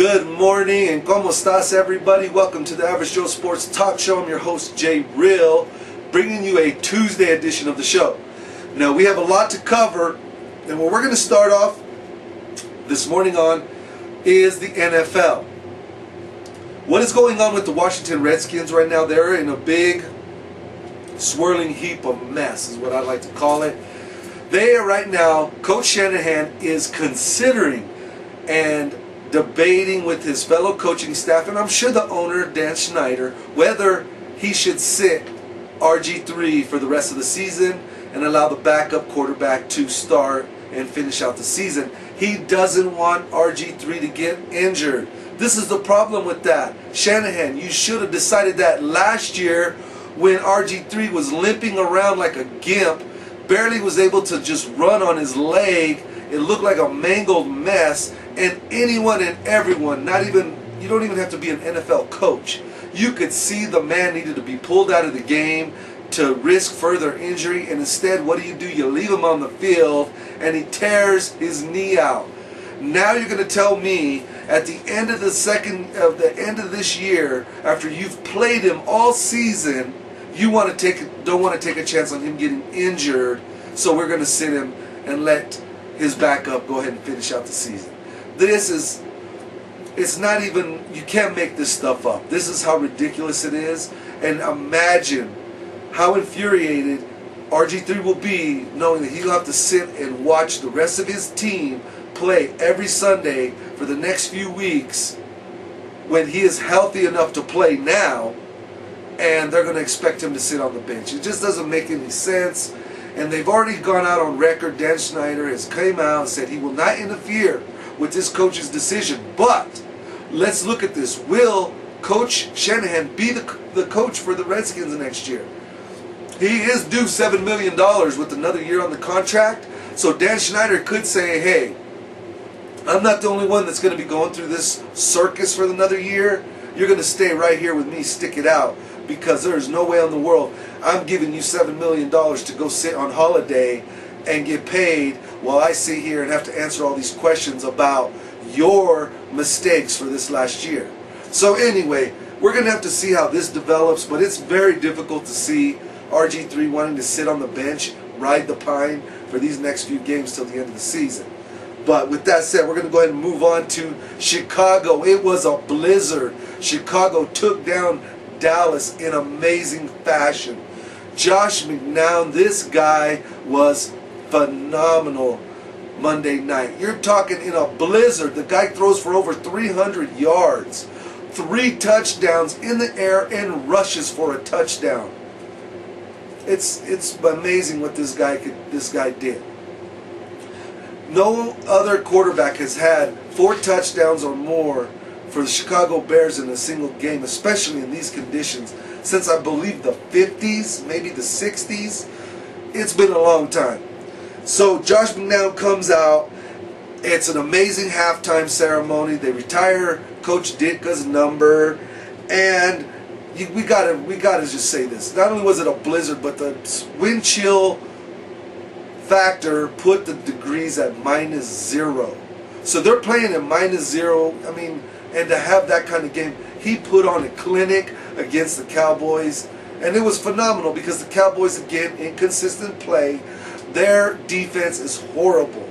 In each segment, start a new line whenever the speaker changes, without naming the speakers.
Good morning and como estas, everybody? Welcome to the Average Joe Sports Talk Show. I'm your host, Jay Real, bringing you a Tuesday edition of the show. Now, we have a lot to cover, and what we're going to start off this morning on is the NFL. What is going on with the Washington Redskins right now? They're in a big swirling heap of mess, is what I like to call it. They are right now, Coach Shanahan is considering and debating with his fellow coaching staff, and I'm sure the owner, Dan Snyder, whether he should sit RG3 for the rest of the season and allow the backup quarterback to start and finish out the season. He doesn't want RG3 to get injured. This is the problem with that. Shanahan, you should have decided that last year when RG3 was limping around like a gimp, barely was able to just run on his leg. It looked like a mangled mess, and anyone and everyone, you don't even have to be an NFL coach, you could see the man needed to be pulled out of the game to risk further injury, and instead, what do? You leave him on the field, and he tears his knee out. Now you're going to tell me at the end of this year, after you've played him all season, you don't want to take a chance on him getting injured, so we're going to sit him and let his backup go ahead and finish out the season. It's not even, you can't make this stuff up. This is how ridiculous it is, and imagine how infuriated RG3 will be knowing that he'll have to sit and watch the rest of his team play every Sunday for the next few weeks when he is healthy enough to play now, and they're going to expect him to sit on the bench. It just doesn't make any sense. And they've already gone out on record. Dan Snyder has come out and said he will not interfere with this coach's decision. But let's look at this. Will Coach Shanahan be the coach for the Redskins next year? He is due $7 million with another year on the contract. So Dan Snyder could say, hey, I'm not the only one that's going to be going through this circus for another year. You're going to stay right here with me, stick it out, because there's no way in the world I'm giving you $7 million to go sit on holiday and get paid while I sit here and have to answer all these questions about your mistakes for this last year. So anyway, we're going to have to see how this develops, but it's very difficult to see RG3 wanting to sit on the bench, ride the pine for these next few games till the end of the season. But with that said, we're going to go ahead and move on to Chicago. It was a blizzard. Chicago took down Dallas in amazing fashion. Josh McCown, this guy was phenomenal Monday night. You're talking in a blizzard. The guy throws for over 300 yards, 3 touchdowns in the air, and rushes for a touchdown. It's amazing what this guy did. No other quarterback has had 4 touchdowns or more for the Chicago Bears in a single game, especially in these conditions, since I believe the 50s, maybe the 60s. It's been a long time. So Josh McCown comes out. It's an amazing halftime ceremony. They retire Coach Ditka's number, and we gotta just say this. Not only was it a blizzard, but the wind chill factor put the degrees at -0. So they're playing at -0. I mean, and to have that kind of game, he put on a clinic against the Cowboys, and it was phenomenal because the Cowboys, again, inconsistent play. Their defense is horrible.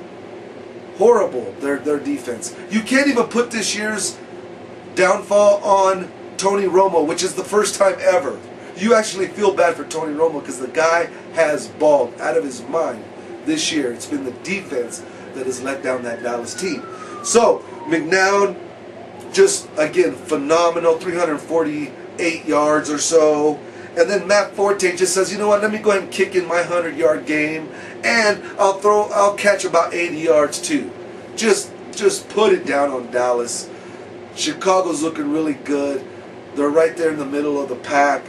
Horrible, their defense. You can't even put this year's downfall on Tony Romo, which is the first time ever. You actually feel bad for Tony Romo because the guy has balled out of his mind this year. It's been the defense that has let down that Dallas team. So, McCown, just, again, phenomenal, 348 yards or so. And then Matt Forte just says, you know what, let me go ahead and kick in my 100-yard game, and I'll catch about 80 yards too. Just put it down on Dallas. Chicago's looking really good. They're right there in the middle of the pack.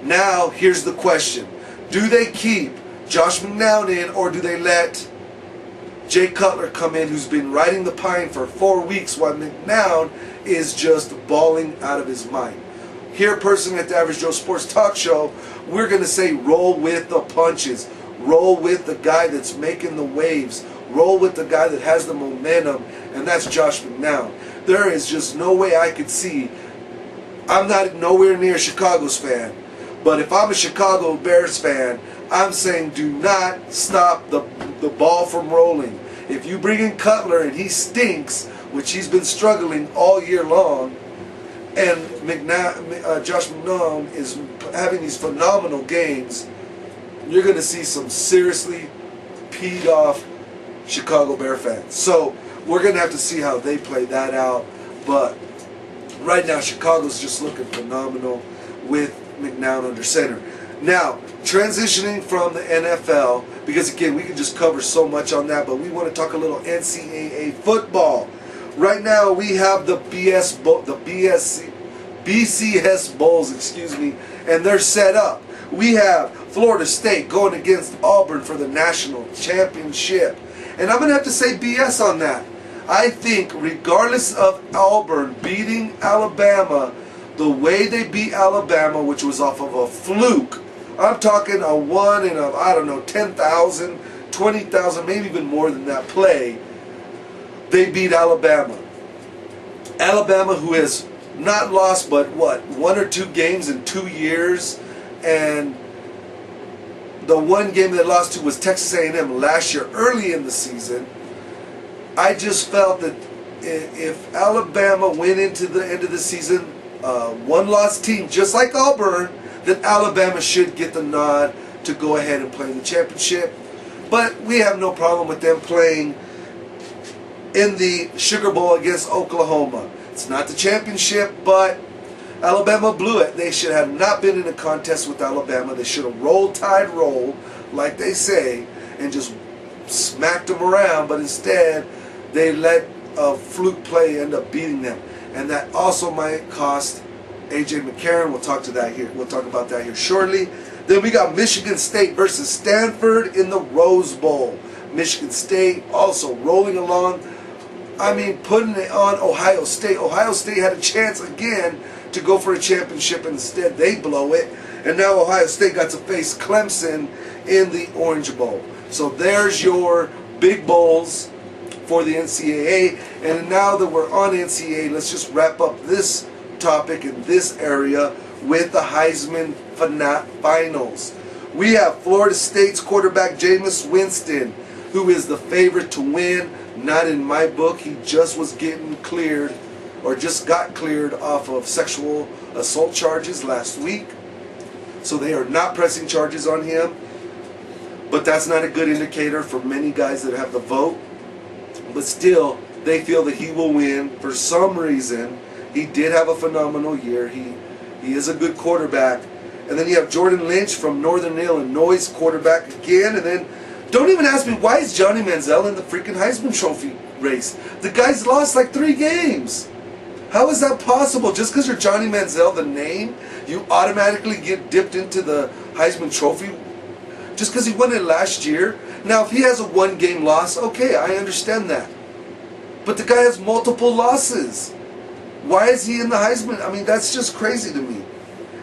Now, here's the question. Do they keep Josh McCown in, or do they let Jay Cutler come in, who's been riding the pine for 4 weeks while McCown is just balling out of his mind? Here personally at the Average Joe Sports Talk Show, we're going to say roll with the punches. Roll with the guy that's making the waves. Roll with the guy that has the momentum, and that's Josh McCown. There is just no way I could see. I'm not nowhere near Chicago's fan, but if I'm a Chicago Bears fan, I'm saying do not stop the ball from rolling. If you bring in Cutler and he stinks, which he's been struggling all year long, and Josh McCown is having these phenomenal games, you're going to see some seriously peed off Chicago Bear fans. So we're going to have to see how they play that out. But right now, Chicago's just looking phenomenal with McNown under center. Now, transitioning from the NFL, because again, we can just cover so much on that, but we want to talk a little NCAA football. Right now, we have the BCS Bowls, excuse me, and they're set up. We have Florida State going against Auburn for the national championship. And I'm going to have to say BS on that. I think regardless of Auburn beating Alabama, the way they beat Alabama, which was off of a fluke, I'm talking a 1 in a, I don't know, 10,000, 20,000, maybe even more than that play, they beat Alabama. Alabama, who has not lost but what, 1 or 2 games in 2 years, and the one game they lost to was Texas A&M last year, early in the season. I just felt that if Alabama went into the end of the season, one-loss team, just like Auburn, that Alabama should get the nod to go ahead and play in the championship. But we have no problem with them playing in the Sugar Bowl against Oklahoma. It's not the championship, but Alabama blew it. They should have not been in a contest with Alabama. They should have rolled Tide roll, like they say, and just smacked them around. But instead, they let a fluke play end up beating them. And that also might cost A.J. McCarron. We'll talk to that here. We'll talk about that here shortly. Then we got Michigan State versus Stanford in the Rose Bowl. Michigan State also rolling along. I mean, putting it on Ohio State. Ohio State had a chance again to go for a championship. Instead, they blow it. And now Ohio State got to face Clemson in the Orange Bowl. So there's your big bowls for the NCAA. And now that we're on NCAA, let's just wrap up this topic in this area with the Heisman finals. We have Florida State's quarterback Jameis Winston, who is the favorite to win. Not in my book. He just was getting cleared, or just got cleared off of sexual assault charges last week. So they are not pressing charges on him. But that's not a good indicator for many guys that have the vote. But still, they feel that he will win for some reason. He did have a phenomenal year. He is a good quarterback. And then you have Jordan Lynch from Northern Illinois, quarterback again. And then, don't even ask me, why is Johnny Manziel in the freaking Heisman Trophy race? The guy's lost like 3 games. How is that possible? Just because you're Johnny Manziel, the name, you automatically get dipped into the Heisman Trophy? Just because he won it last year? Now, if he has a 1-game loss, okay, I understand that. But the guy has multiple losses. Why is he in the Heisman? I mean, that's just crazy to me.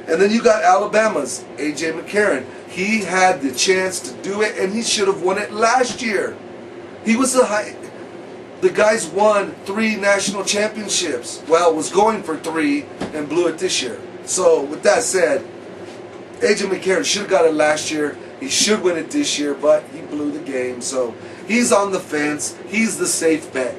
And then you got Alabama's A.J. McCarron. He had the chance to do it, and he should have won it last year. He was the guy's won 3 national championships. Well, was going for 3 and blew it this year. So, with that said, A.J. McCarron should have got it last year. He should win it this year, but he blew the game. So, he's on the fence. He's the safe bet.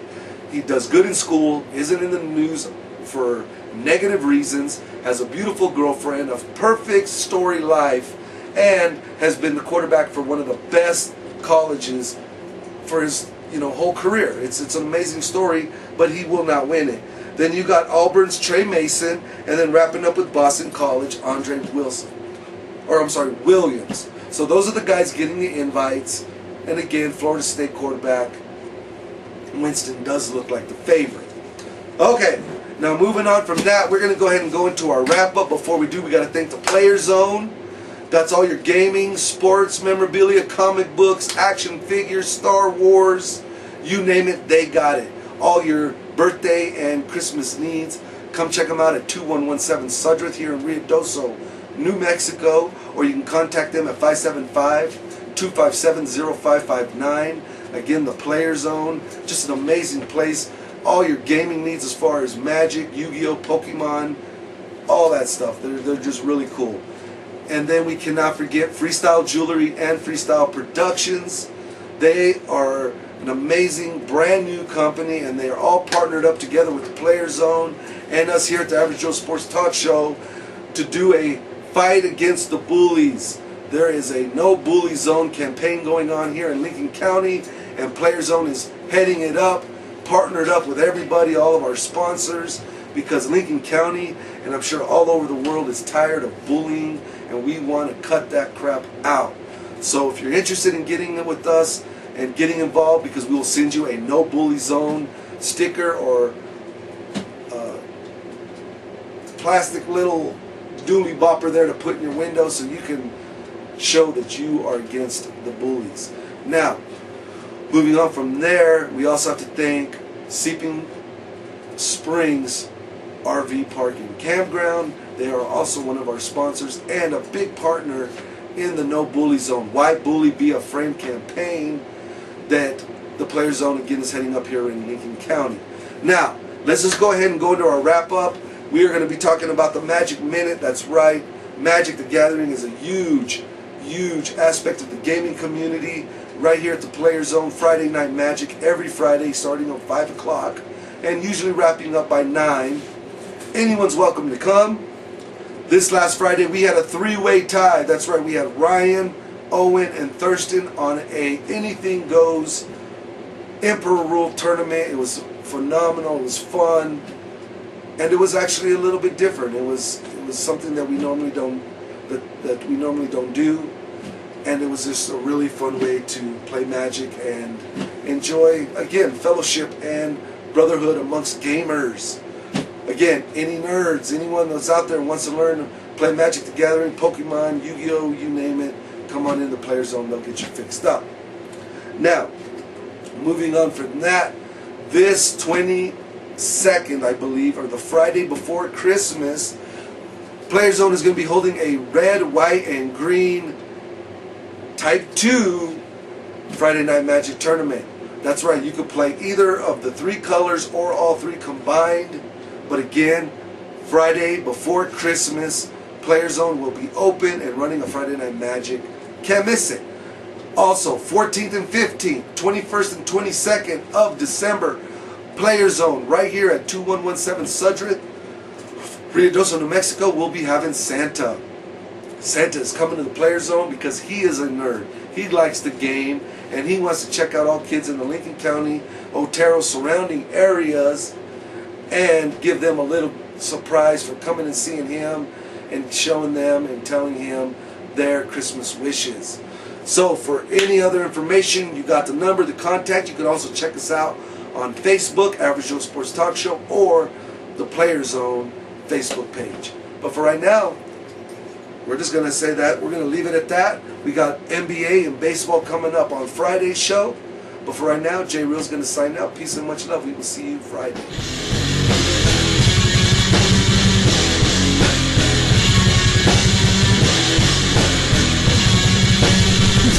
He does good in school, isn't in the news for negative reasons, has a beautiful girlfriend, a perfect story life, and has been the quarterback for one of the best colleges for his whole career. It's an amazing story, but he will not win it. Then you got Auburn's Trey Mason, and then wrapping up with Boston College, Andre Williams. So those are the guys getting the invites. And again, Florida State quarterback Winston does look like the favorite. Okay, now moving on from that, we're going to go ahead and go into our wrap-up. Before we do, we got to thank the Player Zone. That's all your gaming, sports, memorabilia, comic books, action figures, Star Wars, you name it, they got it. All your birthday and Christmas needs. Come check them out at 2117 Sudreth here in Ruidoso, New Mexico, or you can contact them at 575-257-0559. Again, the Player Zone, just an amazing place. all your gaming needs as far as Magic, Yu-Gi-Oh, Pokemon, all that stuff. They're just really cool. And then we cannot forget Freestyle Jewelry and Freestyle Productions. They are an amazing brand new company, and they are all partnered up together with the Player Zone and us here at the Average Joe Sports Talk Show to do a fight against the bullies. There is a No Bully Zone campaign going on here in Lincoln County, and Player Zone is heading it up, partnered up with everybody, all of our sponsors, because Lincoln County, and I'm sure all over the world, is tired of bullying, and we want to cut that crap out. So if you're interested in getting it with us and getting involved, because we will send you a No Bully Zone sticker or plastic little dooley bopper there to put in your window so you can show that you are against the bullies. Now, moving on from there, we also have to thank Seeping Springs RV Park and Campground. They are also one of our sponsors and a big partner in the No Bully Zone. Why Bully Be Afraid campaign that the Player Zone again is heading up here in Lincoln County. Now, let's just go ahead and go into our wrap up. We are going to be talking about the Magic Minute. That's right. Magic the Gathering is a huge aspect of the gaming community right here at the Player Zone. Friday Night Magic every Friday starting at 5 o'clock and usually wrapping up by 9. Anyone's welcome to come. This last Friday we had a 3-way tie. That's right, we had Ryan, Owen, and Thurston on a anything goes Emperor Rule tournament. It was phenomenal. It was fun, and it was actually a little bit different. It was something that we normally don't do, and it was just a really fun way to play Magic and enjoy, again, fellowship and brotherhood amongst gamers. Again, any nerds, anyone that's out there and wants to learn, play Magic the Gathering, Pokemon, Yu-Gi-Oh, you name it, come on in the Player Zone, they'll get you fixed up. Now, moving on from that, this 22nd, I believe, or the Friday before Christmas, Player Zone is going to be holding a red, white, and green Type 2 Friday Night Magic tournament. That's right, you could play either of the 3 colors or all 3 combined. But again, Friday before Christmas, Player Zone will be open and running a Friday Night Magic. Can't miss it. Also, 14th and 15th, 21st and 22nd of December, Player Zone right here at 2117 Sudreth, Ruidoso, New Mexico. We'll be having Santa. Santa is coming to the Player Zone because he is a nerd. He likes the game, and he wants to check out all kids in the Lincoln County, Otero surrounding areas, and give them a little surprise for coming and seeing him and showing them and telling him their Christmas wishes. So for any other information, you got the number, the contact. You can also check us out on Facebook, Average Joe Sports Talk Show, or the Player Zone Facebook page. But for right now, we're just going to say that. We're going to leave it at that. We got NBA and baseball coming up on Friday's show. But for right now, Jay Real's going to sign out. Peace and much love. We will see you Friday.
It's